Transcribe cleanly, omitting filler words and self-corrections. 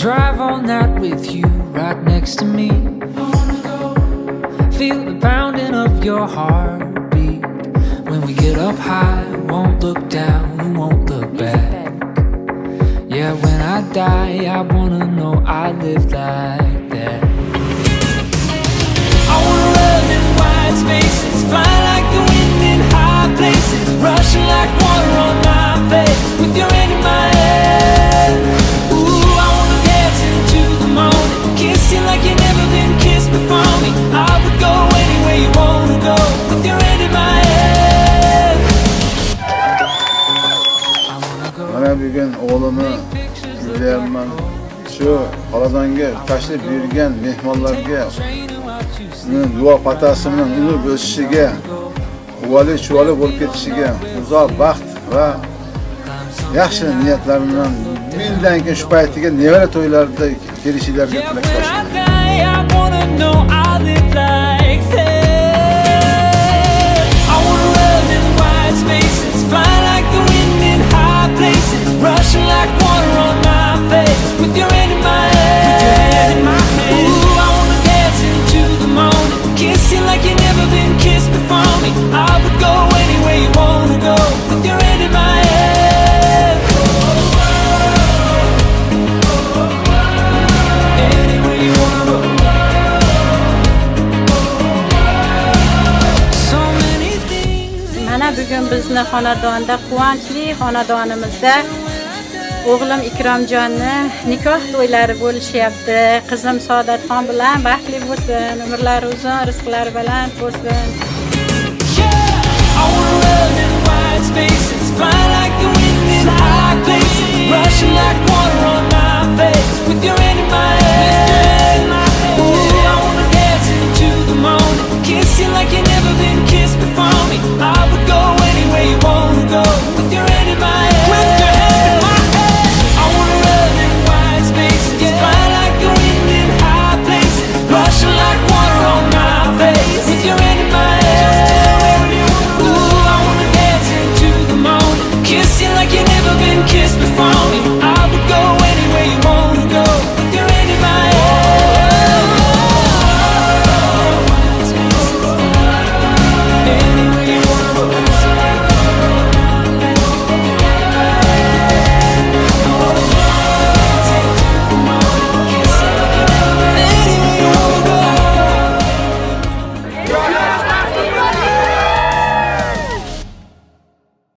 drive all night with you right next to me. Feel the pounding of your heartbeat. When we get up high, won't look down, we won't look back. Yeah, when I die, I wanna know I lived like that. I wanna run in wide spaces, fly like the wind in high places, rushing like water on my face, with your hand in my head. Ooh, I wanna dance into the morning, kiss you like you've never been kissed before me. I would go anywhere you wanna go, with your hand in my head. Mana bugun o'g'limni izlayapman. Shu xonadonga tashrif buyurgan mehmonlarga duo patasi bilan unib o'sishiga, quvvali chuvali bo'lib ketishiga, uzoq baxt va yaxshi niyatlar bilan yildan keyin shu paytiga nevara to'ylarida kelishilarga rushing like water on my face, with your hand in my head. Ooh, I wanna dance into the morning, kiss you like you've never been kissed before me. I would go anywhere you wanna go, with your hand in my head. Anywhere you wanna go. So many things. Mana bugun bizni xonadonda, quvonchli xonadonimizda o'g'lim Ikromjonni nikoh to'ylari bo'lishyapti. Qizim Saodatxon bilan baxtli bo'lsin, umrlari uzun, rizqlari baland bo'lsin. I wanna run in wide spaces, fly like the wind in high places.